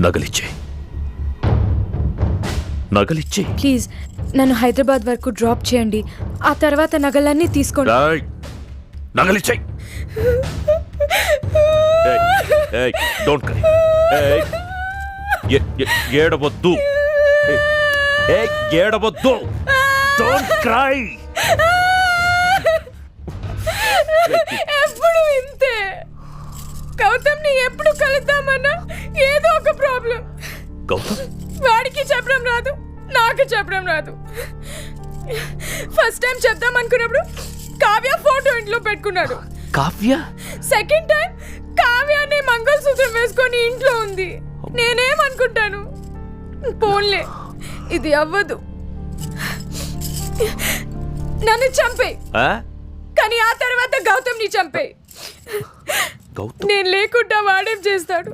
నగలిచ్చే నగలిచ్చే please నన్ను హైదరాబాద్ వరకు drop చేయండి. ఆ తర్వాత నగలన్నీ తీసుకోండి. నగలిచ్చే. Don't cry. ఏడవద్దు. ఏడవద్దు. Don't cry. ఎప్పుడు ఇంతే. గౌతమ్ని ఎప్పుడు కలుద్దామన్నా ఏదో ఒక ప్రాబ్లం. గౌతమ్ వాడికి చెప్పడం రాదు, నాకు చెప్పడం రాదు. ఫస్ట్ టైం చెప్దాం అనుకున్నప్పుడు కావ్య ఫోటో ఇంట్లో పెట్టుకున్నాడు. కావ్య సెకండ్ టైం కావ్యాన్ని మంగళసూత్రం వేసుకొని ఇంట్లో ఉంది. నేనేమనుకుంటాను, పోన్లే ఇది అవ్వదు, నన్ను చంపేయ్. కానీ ఆ తర్వాత గౌతమ్ని చంపేయ్. నేను లేకుండా వాడేం చేస్తాడు?